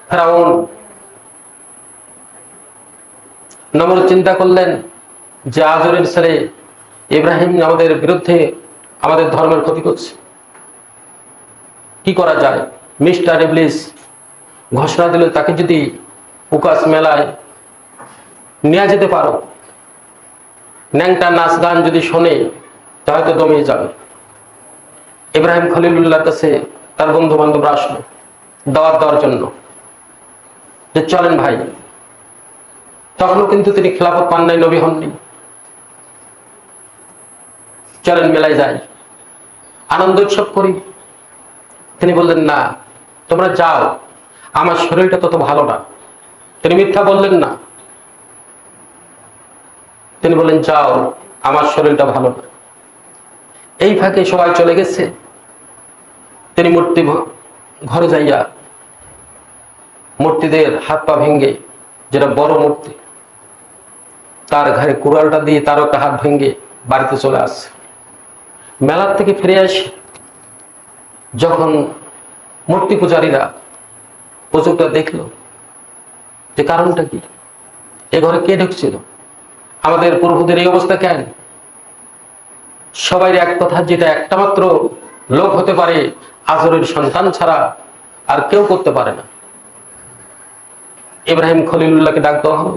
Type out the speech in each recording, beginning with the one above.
ফেরাউন নমরুদ চিন্তা করলেন যে আজরের ছেলে ইব্রাহিম আমাদের বিরুদ্ধে, আমাদের ধর্মের ক্ষতি করছে, কি করা যায়? মিস্টার ইবলিস ঘোষণা দিল, তাকে যদি উকাস মেলায় নিয়ে যেতে পারো, ন্যাংটা নাচ গান যদি শোনে তাহলে তো দমিয়ে যাবে। ইব্রাহিম খলিলুল্লাহর কাছে তার বন্ধু বান্ধবরা আসলো দাওয়াত দেওয়ার জন্য, যে চলেন ভাই। তখনও কিন্তু তিনি খেলাফত পান নাই, নবী হননি। চলেন মেলায় যাই, আনন্দ উৎসব করি। তিনি বললেন, না তোমরা যাও, আমার শরীরটা তত ভালো না। তিনি মিথ্যা বললেন না, তিনি বললেন যাও, আমার শরীরটা ভালো না। এই ফাঁকে সবাই চলে গেছে, তিনি মূর্তি ঘরে যাইয়া মূর্তিদের হাত পা ভেঙ্গে, যেটা বড় মূর্তি, তার ঘরে কুড়ালটা দিয়ে তার একটা হাত ভেঙ্গে বাড়িতে চলে আসছে। মেলার থেকে ফিরে আসে, যখন মূর্তি পূজারীরা পুজোটা দেখলো যে কারণটা কি, এ ঘরে কে ঢুকছিল, আমাদের পূর্বদের এই অবস্থা কেন? সবাই এক কথা, যেটা একটা মাত্র লোক হতে পারে আজরের সন্তান ছাড়া আর কেউ করতে পারে না। ইব্রাহিম খলিলুল্লাহকে ডাক দেওয়া হলো।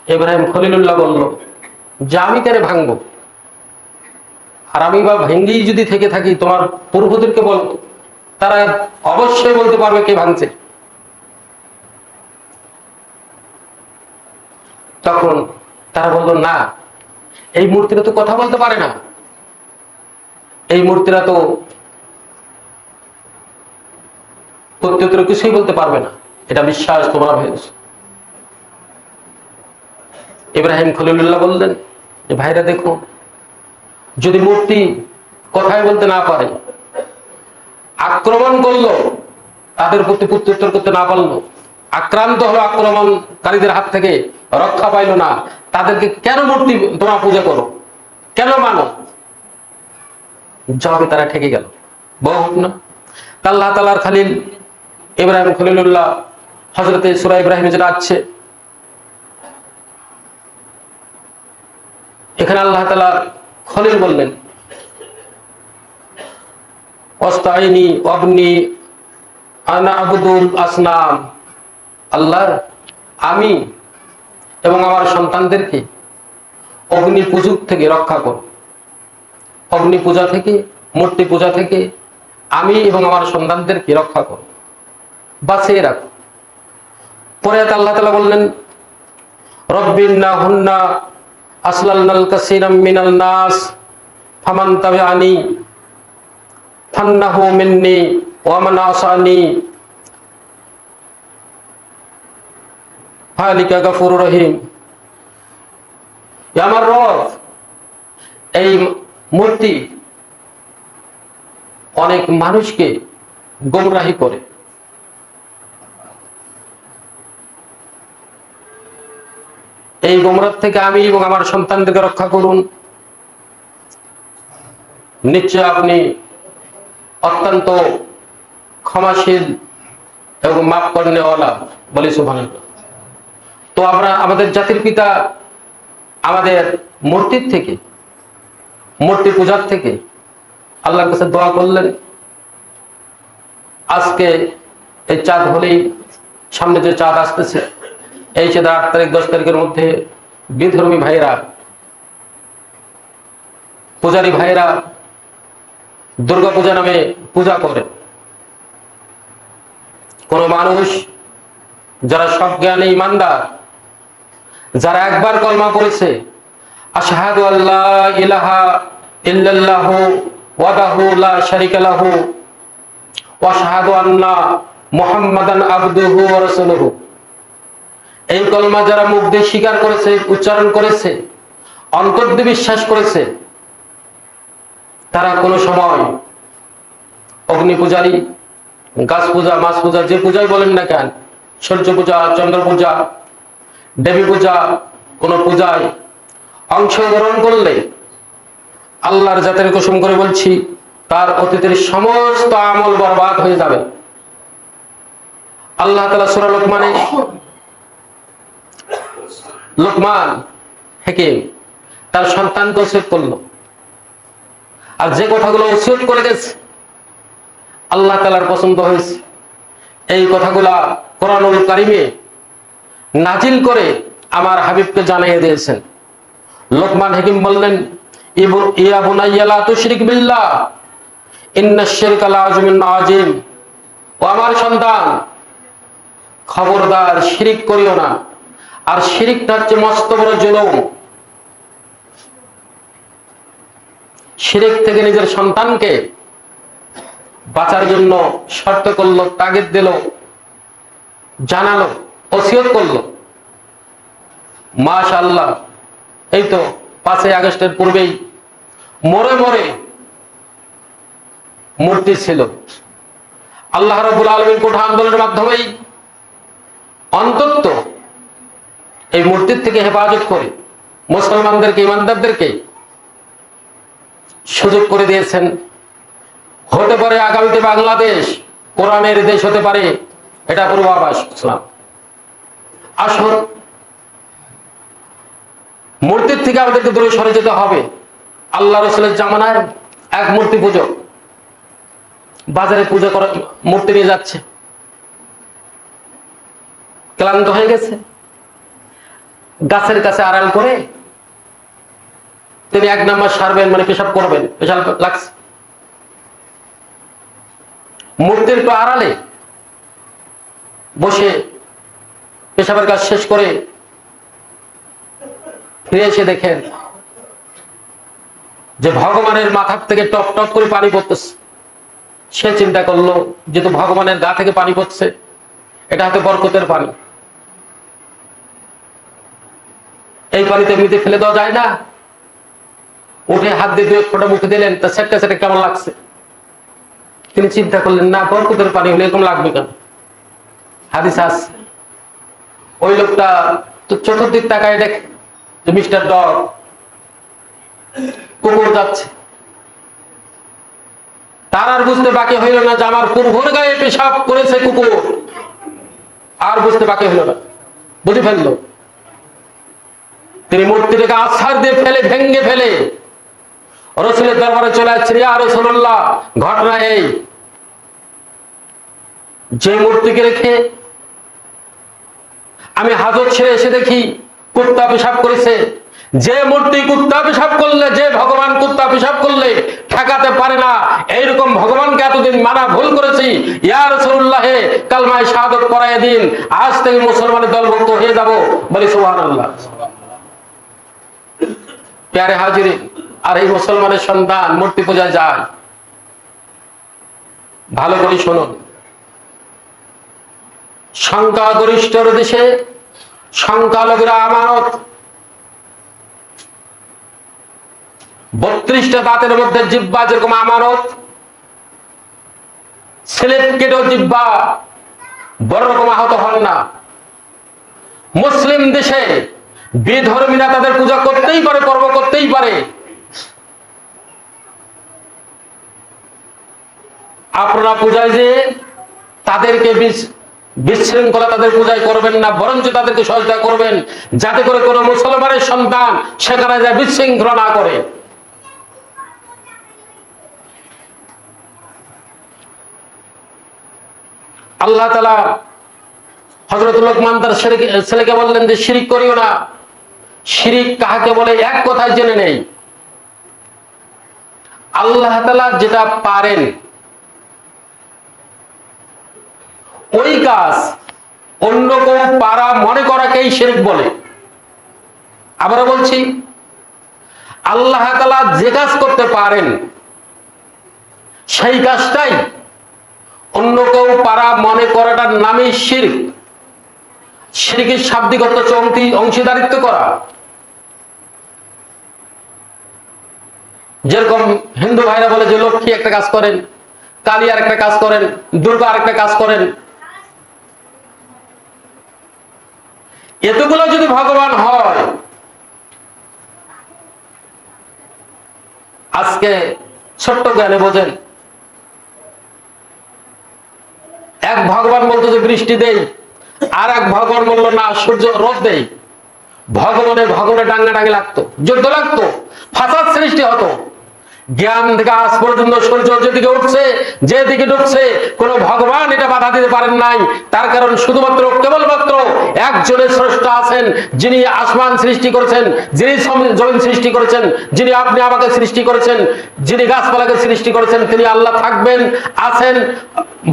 ইব্রাহিম খলিলুল্লাহ বলল যে আমি কেন ভাঙবো, আর আমি বা ভেঙ্গেই যদি থেকে থাকি, তোমার পূর্বদেরকে বলো, তারা অবশ্যই বলতে পারবে কে ভাঙছে। তখন তারা বলল, না, এই মূর্তিরা তো কথা বলতে পারে না, এই মূর্তিরা তো প্রত্যুত্তর কিছুই বলতে পারবে না, এটা বিশ্বাস তোমরা ভেবেছ। ইব্রাহিম খলিলুল্লাহ বললেন যে ভাইরা দেখো, যদি মূর্তি কথাই বলতে না পারে, আক্রমণ করলো, তাদের প্রতি প্রত্যুত্তর করতে না পারলো, আক্রান্ত হলো আক্রমণকারীদের হাত থেকে, রক্ষা পাইল না, তাদেরকে কেন মূর্তি তোমরা পূজা করো, কেন মানো? জবাবে তারা ঠেকে গেল। বহু না, আল্লাহ তাআলার খলিল ইব্রাহিম খলিলুল্লাহ, হযরতে সূরা ইব্রাহিমে যেটা আছে, এখানে আল্লাহ তাআলা খলিল বললেন, ওয়াস্তাইনি ওয়াবনি আনা আবুদুল আসনাম, আল্লাহর আমি এবং আমার সন্তানদেরকে অগ্নি পূজক থেকে রক্ষা করো, অগ্নি পূজা থেকে, মূর্তি পূজা থেকে আমি এবং আমার সন্তানদেরকে রক্ষা করো, বাঁচিয়ে রাখো। পরে আল্লাহ তাআলা বললেন, রব্বিন্না হুন্না আসলালনাল কাসীরাম মিনাল নাস ফামান তাবিআনি ফান্নাহু মিন্নি ওয়া মান আসানি ফালিকা গফুরুর রহিম। আমার রব, এই মূর্তি অনেক মানুষকে গোমরাহি করে, এই গোমরাহ থেকে আমি এবং আমার সন্তানদেরকে রক্ষা করুন, নিশ্চয় আপনি অত্যন্ত ক্ষমাশীল এবং মাফ করনেওয়ালা। বলি সুবহানাল্লাহ। তো আমরা আমাদের জাতির পিতা আমাদের মূর্তির থেকে, মূর্তি পূজার থেকে আল্লাহর কাছে দোয়া করলেন। আজকে এই চাঁদ হলেই, সামনে যে চাঁদ আসতেছে, এই চাঁদ 8 তারিখ 10 তারিখের মধ্যে বিধর্মী ভাইরা, পূজারী ভাইরা দুর্গা পূজা নামে পূজা করে। কোন মানুষ যারা সজ্ঞানী ইমানদার, যারা একবার কলমা পড়েছে, আশহাদু আল্লা ইলাহা ইল্লাল্লাহু ওয়াহদাহু লা শারীকা লাহু ওয়া আশহাদু আন্না মুহাম্মাদান আবদুহু ওয়া রাসূলুহু, এই কলমা যারা মুখ দিয়ে স্বীকার করেছে, উচ্চারণ করেছে, অন্তর দিয়ে বিশ্বাস করেছে, তারা কোনো সময় অগ্নি পূজারী, গাছ পূজা, মাছ পূজা, যে পূজাই বলেন না কেন, সূর্য পূজা, চন্দ্র পূজা, দেবী পূজা, কোন পূজায় অংশগ্রহণ করলে আল্লাহর জাতের কসম করে বলছি, তার অতীতের সমস্ত আমল বরবাদ হয়ে যাবে। আল্লাহ তাআলা সূরা লোকমানে, লোকমান হাকিম তার সন্তানকে ওসিয়ত করলো, আর যে কথাগুলো ওসিয়ত করে গেছে আল্লাহ তাআলার পছন্দ হয়েছে, এই কথাগুলা কোরআনুল কারীমে নাজিল করে আমার হাবিবকে জানিয়ে দিয়েছেন। লোকমান হাকিম বললেন, ইয়া বুনাইয়া লা তুশরিক বিল্লাহ ইন্নাশ শিরকা লাযিমুন আযীম। ও আমার সন্তান, খবরদার শিরিক করিও না, আর শিরিকটা হচ্ছে মস্ত বড় জুলুম। শিরিক থেকে নিজের সন্তানকে বাঁচার জন্য শর্ত করলো, তাগিদ দিল, জানালো, ওসিয়ত করলো। মাশাআল্লাহ, এই তো 5ই আগস্টের পূর্বেই মোড়ে মোড়ে মূর্তি ছিল। আল্লাহ রাব্বুল আলামিন কোঠা আন্দোলনের মাধ্যমেই অন্তত এই মূর্তির থেকে হেফাজত করে মুসলমানদেরকে, ইমানদারদেরকে সুযোগ করে দিয়েছেন। হতে পারে আগামীতে বাংলাদেশ কোরআনের দেশ হতে পারে, এটা পূর্বাভাস। আসুন, মূর্তির থেকে আমাদেরকে দূরে সরে যেতে হবে। আল্লাহ রাসূলের জামানায় এক মূর্তি পূজক বাজারে পূজা করে মূর্তি নিয়ে যাচ্ছে, ক্লান্ত হয়ে গেছে, গাছের কাছে আড়াল করে তিনি 1 নাম্বার সারবেন, মানে পেশাব করবেন, পেশাব লাগছে। মূর্তির একটু আড়ালে বসে পেশাবের কাজ শেষ করে ফিরে এসে দেখেন যে ভগবানের মাথার থেকে টপ টপ করে পানি পড়তেছে। সে চিন্তা করলো, যেহেতু ভগবানের গা থেকে পানি পড়ছে, এটা হয়তো বরকতের পানি, এই পানিতে এমনিতে ফেলে দেওয়া যায় না। উঠে হাত দিয়ে 2 ফোঁটা মুখে দিলেন, তা সেটা সেটা কেমন লাগছে। তিনি চিন্তা করলেন, না, বরকতের পানি হলে এরকম লাগবে কেন। হাদিস আছে, ওই লোকটা তো চতুর্দিক তাকায় দেখে যে মিস্টার ডগ, কুকুর যাচ্ছে। তার আর বুঝতে বাকি হইল না যে আমার প্রভুর গায়ে পেশাব করেছে কুকুর, আর বুঝতে বাকি হইল না, বুঝে ফেললো। তিনি মূর্তিটাকে আছাড় দিয়ে ফেলে, ভেঙ্গে ফেলে রাসূলের দরবারে চলে আসছেন। ইয়া রাসূলুল্লাহ, ঘটনা এই, যে মূর্তিকে রেখে আমি হাজত ছেড়ে এসে দেখি কুত্তা পেশাব করেছে, যে মূর্তি কুত্তা পেশাব করলে, যে ভগবান কুত্তা পেশাব করলে ঠেকাতে পারে না, এইরকম ভগবানকে এতদিন মানা ভুল করেছি। ইয়া রাসূলুল্লাহ, কালমায়ে শাহাদাত পড়ায় দিন, আজ থেকে মুসলমানের দলভুক্ত হয়ে যাব। বলি সুবহানাল্লাহ। প্যারে হাজিরিন, আর এই মুসলমানের সন্তান মূর্তি পূজায় যায়। ভালো করে শুনুন, সংখ্যাগরিষ্ঠর দেশে সংখ্যালঘুরা আমানত। 32টা দাঁতের মধ্যে জিহ্বা যেরকম আমানত, সিলেট কেটেও জিহ্বা বড় রকম আহত হন না। মুসলিম দেশে বিধর্মীরা তাদের পূজা করতেই পারে, কর্ম করতেই পারে। আপনারা পূজায় যে তাদেরকে বিশৃঙ্খলা তাদের পূজায় করবেন না, বরঞ্চ তাদেরকে সহায়তা করবেন, যাতে করে কোনো মুসলমানের সন্তান সেখানে যায় বিশৃঙ্খলা না করে। আল্লাহ তাআলা হযরত লোকমান তার ছেলেকে বললেন যে শিরিক করিও না। শিরিক কাকে বলে এক কথায় জেনে নেই। আল্লাহ তাআলা যেটা পারেন ওই কাজ অন্য কেউ পারা মনে করাকেই শিরক বলে। আবারও বলছি, আল্লাহ তাআলা যে কাজ করতে পারেন সেই কাজটাই অন্য কেউ পারা মনে করাটার নামই শিরক। শিরকের শাব্দিক অর্থ হচ্ছে অংশীদারিত্ব করা। যেরকম হিন্দু ভাইরা বলে যে লক্ষ্মী একটা কাজ করেন, কালী আর একটা কাজ করেন, দুর্গা আর একটা কাজ করেন। এতগুলো যদি ভগবান হয়, আজকে ছোট্ট জ্ঞানে বোঝেন, এক ভগবান বলতো যে বৃষ্টি দেই, আর এক ভগবান বললো না সূর্য রোদ দেই। ভগবানে ডাঙ্গাডাঙ্গি লাগতো, যুদ্ধ লাগতো, ফাসাদ সৃষ্টি হতো। জ্ঞান থেকে আজ পর্যন্ত সূর্য যেদিকে উঠছে, যেদিকে ডুবছে, কোন ভগবান এটা বাধা দিতে পারেন নাই। তার কারণ শুধুমাত্র কেবলমাত্র একজনের স্রষ্টা আছেন, যিনি আসমান সৃষ্টি করেছেন, যিনি জমিন সৃষ্টি করেছেন, যিনি আপনি আমাকে সৃষ্টি করেছেন, যিনি গাছপালাকে সৃষ্টি করেছেন, তিনি আল্লাহ থাকবেন, আছেন,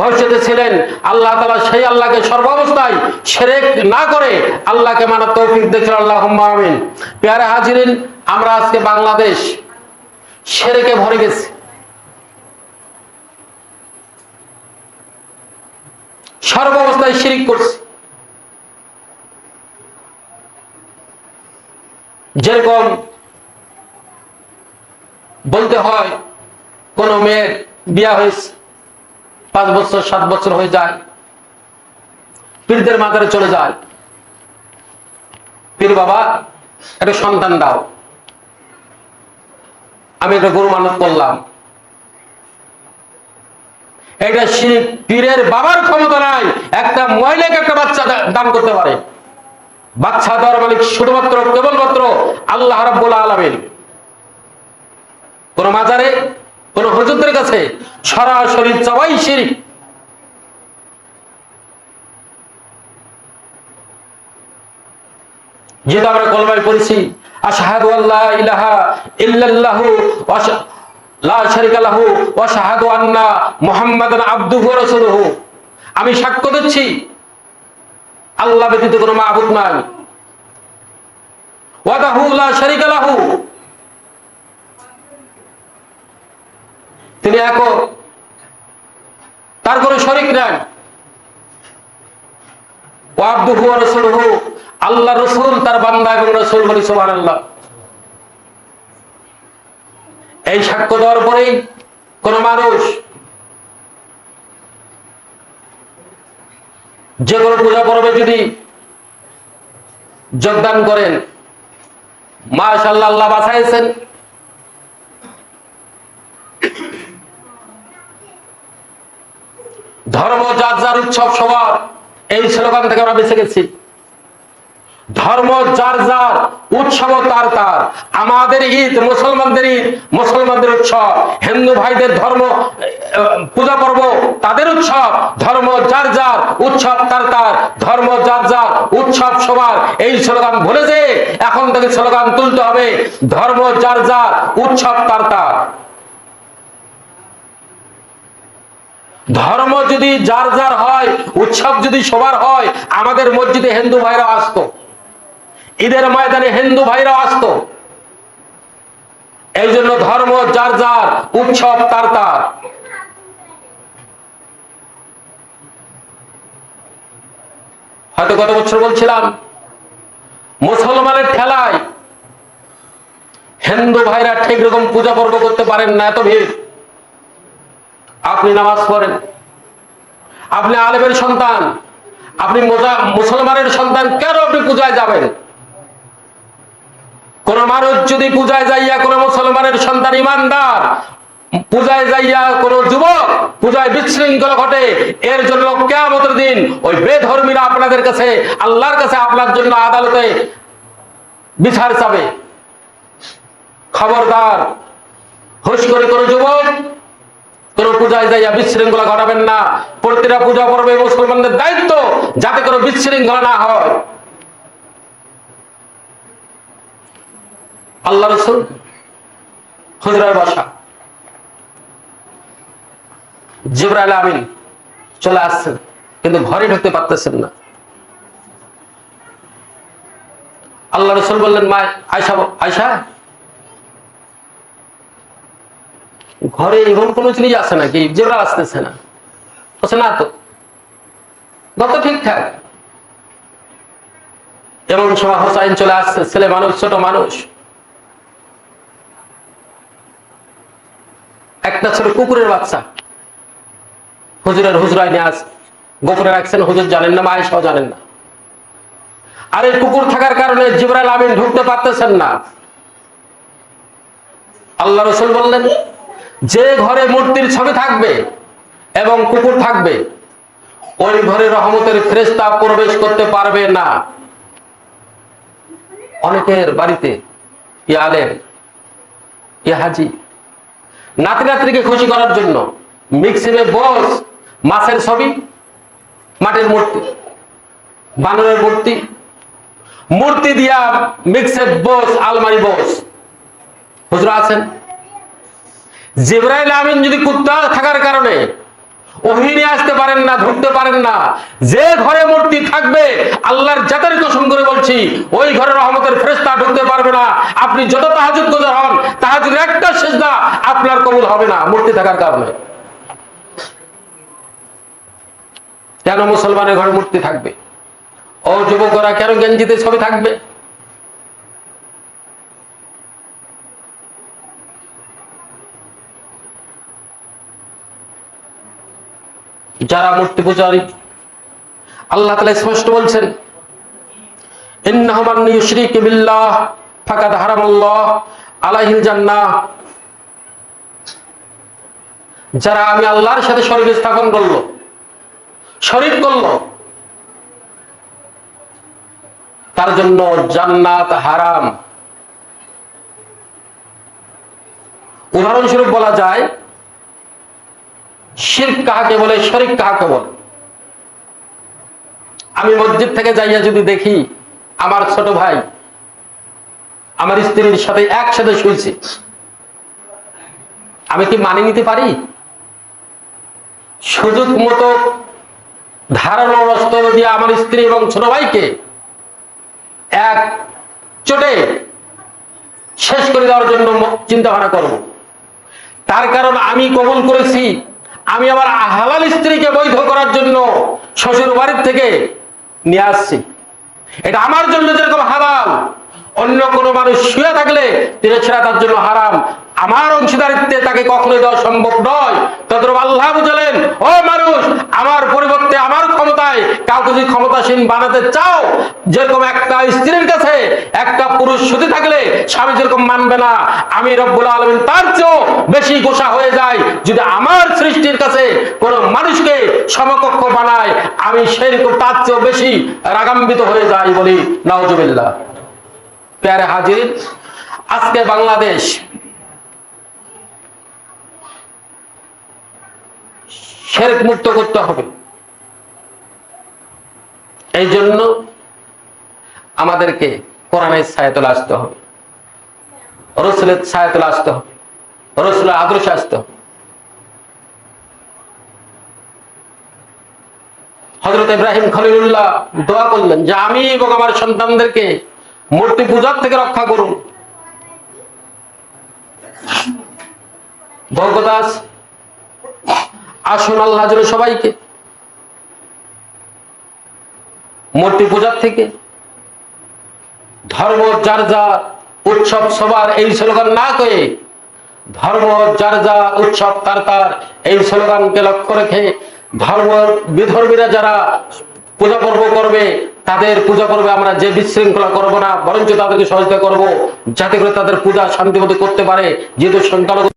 ভবিষ্যতে ছিলেন। আল্লাহ তাআলা সেই আল্লাহকে সর্বাবস্থায় শিরক না করে আল্লাহকে মানার তৌফিক দিন, আল্লাহুম্মা আমিন। প্যারা হাজিরিন, আমরা আজকে বাংলাদেশ শিরকে ভরে গেছে। সর্বাবস্থায় শিরক করছে। যেরকম বলতে হয় কোন মেয়ের বিয়া হয়েছে, 5 বছর 7 বছর হয়ে যায়, পীরদের মাজারে চলে যায়, পীর বাবা একটা সন্তান দাও, আমি একটা গরু মানত করলাম। এটা শিরক। পীরের বাবার ক্ষমতা নাই একটা মহিলাকে একটা বাচ্চা দান করতে পারে। বাচ্চা দেওয়ার মালিক শুধুমাত্র কেবলমাত্র আল্লাহ রাব্বুল আলামিন। কোন মাজারে, কোন হুজুরদের কাছে সরাসরি চাওয়াই শিরক। যেটা আমরা কলমায় পড়েছি, আশহাদু আল্লা ইলাহা ইল্লাল্লাহু ওয়া লা শারীকা লাহু ওয়া আশহাদু আন্না মুহাম্মাদান আবদুহু ওয়া রাসূলুহু। আমি সাক্ষ্য দিচ্ছি আল্লাহ ব্যতীত কোনো মাবুদ নাই। ওয়াহদাহু লা শারীকা লাহু, তিনি একক, তার কোনো শরীক নাই। ওয়া আবদুহু ওয়া রাসূলুহু, আল্লাহ রাসূল তার বান্দা এবং রাসূল, বলি সুবহানাল্লাহ। এই সাক্ষ্য দেওয়ার পরেই কোন মানুষ যে কোনো পূজা পর্বে যদি যোগদান করেন, মাশাআল্লাহ, আল্লাহ বাঁচাইছেন। ধর্ম যার যার, উৎসব সবার, এই স্লোগান থেকে আমরা বেঁচে গেছি। ধর্ম যার যার, উৎসব তার তার। আমাদের ঈদ মুসলমানদের ঈদ, মুসলমানদের উৎসব। হিন্দু ভাইদের ধর্ম পূজা পর্ব তাদের উৎসব। ধর্ম যার যার, উৎসব তার তার। ধর্ম যার যার, উৎসব সবার। এই স্লোগান ভুলে যে এখন থেকে স্লোগান তুলতে হবে, ধর্ম যার যার, উৎসব তার তার। ধর্ম যদি যার যার হয়, উৎসব যদি সবার হয়, আমাদের মসজিদে হিন্দু ভাইরা আসতো, ঈদের ময়দানে হিন্দু ভাইরা আসতো। এই জন্য ধর্ম যার যার, উৎসব তার তার। হয়তো গত বছর বলছিলাম, মুসলমানের ঠেলায় হিন্দু ভাইরা ঠিক রকম পূজা পর্ব করতে পারেন না, এত ভিড়। আপনি নামাজ পড়েন, আপনি আলেমের সন্তান, আপনি মুসলমানের সন্তান, কেন আপনি পূজায় যাবেন? কোন মানুষ যদি পূজায় যাইয়া, কোন মুসলমানের সন্তান ইমানদার পূজায় যাইয়া, কোন যুবক পূজায় বিশৃঙ্খলা ঘটে, এর জন্য কিয়ামতের দিন ওই বেধর্মীরা আপনাদের কাছে, আল্লাহর কাছে আপনার জন্য আদালতে বিচার চাবে। খবরদার, হুঁশ করে কোন যুবক কোন পূজায় যাইয়া বিশৃঙ্খলা ঘটাবেন না। প্রতিটা পূজা পর্বে মুসলমানদের দায়িত্ব যাতে কোনো বিশৃঙ্খলা না হয়। আল্লাহ রাসূল হুজরায় বসা, জিবরাইল আমিন চলে আসছেন, কিন্তু ঘরে ঢুকতে পারতেছেন না। আল্লাহ রাসূল বললেন, মা আয়েশা, আয়েশা, ঘরে এমন কোন জিনিস আছে নাকি জিবরাইল আসতেছে না? বলছে না তো, কত ঠিকঠাক। এমন সময় হোসাইন চলে আসছে, ছেলে মানুষ, ছোট মানুষ, একটা ছোট কুকুরের বাচ্চা হুজুরের হুজরায় নিয়ে আস গোপনে রাখছেন। হুজুর জানেন না, আয়েশাও জানেন না। আর এই কুকুর থাকার কারণে জিবরাইল আমিন ঢুকতে পারতেছেন না। আল্লাহ রাসূল বললেন, যে ঘরে মূর্তির ছবি থাকবে এবং কুকুর থাকবে, ওই ঘরে রহমতের ফেরেশতা প্রবেশ করতে পারবে না। অনেকের বাড়িতে ইয়া আলেম, ইয়া হাজি, নাতি নাতনিকে খুশি করার জন্য মিক্সিমে বস, মাছের ছবি, মাটির মূর্তি, বানরের মূর্তি, মূর্তি দিয়া মিক্সে বস, আলমারি বস। হুজুর আছেন, জিবরাইল আমিন যদি কুত্তা থাকার কারণে ওহী নিয়ে আসতে পারেন না, ঢুকতে পারেন না, যে ঘরে মূর্তি থাকবে আল্লাহর জাতের কসম করে বলছি ওই ঘরে রহমতের ফেরেশতা ঢুকতে পারবে না। আপনি যত তাহাজ্জুদ গুজার হন, তাহাজ্জুদের একটা সিজদা আপনার কবুল হবে না মূর্তি থাকার কারণে। কেন মুসলমানের ঘরে মূর্তি থাকবে? ও যুবকরা, কেন গেঞ্জিতে ছবি থাকবে? যারা মূর্তি পূজারী, আল্লাহ তাআলা স্পষ্ট বলছেন, ইন্নাহু মান ইউশরিক বিল্লাহ ফাকাদ হারামাল্লাহু আলাইহিল জান্নাহ। যারা আমি আল্লাহর সাথে শরীক স্থাপন করলো, শরীক করলো, তার জন্য জান্নাত হারাম। উদাহরণস্বরূপ বলা যায়, শিরক কাহাকে বলে, শরীক কাহাকে বলে। আমি মসজিদ থেকে যাইয়া যদি দেখি আমার ছোট ভাই আমার স্ত্রীর সাথে একসাথে শুয়েছে, আমি কি মানিয়ে নিতে পারি? সুযোগ মতো ধারালো অস্ত্র দিয়ে আমার স্ত্রী এবং ছোট ভাইকে এক চোটে শেষ করে দেওয়ার জন্য চিন্তা ভাবনা করব। তার কারণ আমি কবুল করেছি, আমি আমার হালাল স্ত্রীকে বৈধ করার জন্য শ্বশুর বাড়ির থেকে নিয়ে আসছি। এটা আমার জন্য যেরকম হারাম, অন্য কোনো মানুষ শুয়ে থাকলে সেটা তার জন্য হারাম। আমার অংশীদারিত্বে তাকে কখনোই দেওয়া সম্ভব নয়। তদ্রূপ আল্লাহ বুঝলেন, ও মানুষ, আমার পরিবর্তে আমার ক্ষমতায় কাউকে যদি ক্ষমতাসীন বানাতে চাও, যেরকম একটা স্ত্রীর কাছে একটা পুরুষ সতী থাকলে স্বামী যেরকম মানবে না, আমি রব্বুল আলামিন তার চেয়েও বেশি গোসা হয়ে যায় যদি আমার সৃষ্টির কাছে কোন মানুষকে সমকক্ষ বানায়, আমি সেরকম তার চেয়েও বেশি রাগান্বিত হয়ে যাই বলি নাউজুবিল্লাহ। প্যারে হাজির, আজকে বাংলাদেশ শিরক মুক্ত করতে হবে। এই জন্য আমাদেরকে কোরআনের ছায়াতলে আসতে হবে, রাসূলের ছায়াতলে আসতে হবে, রাসূলের আদর্শে আসতে হবে। হযরত ইব্রাহিম খলিলুল্লাহ দোয়া করলেন যে আমি এবং আমার সন্তানদেরকে মূর্তি পূজার থেকে রক্ষা করুন। বরকতাস, আসুন আল্লাহ যেন সবাইকে মূর্তি পূজার থেকে, ধর্ম যার যা, উৎসব সবার, এই স্লোগান না করে ধর্ম যার যা, উৎসব তার তার, এই স্লোগানকে লক্ষ্য রেখে ধর্ম বিধর্মীরা যারা পূজা পর্ব করবে তাদের পূজা পর্বে আমরা যে বিশৃঙ্খলা করব না, বরঞ্চ তাদেরকে সহযোগিতা করব যাতে করে তাদের পূজা শান্তিমতো করতে পারে। যেহেতু সংখ্যালঘু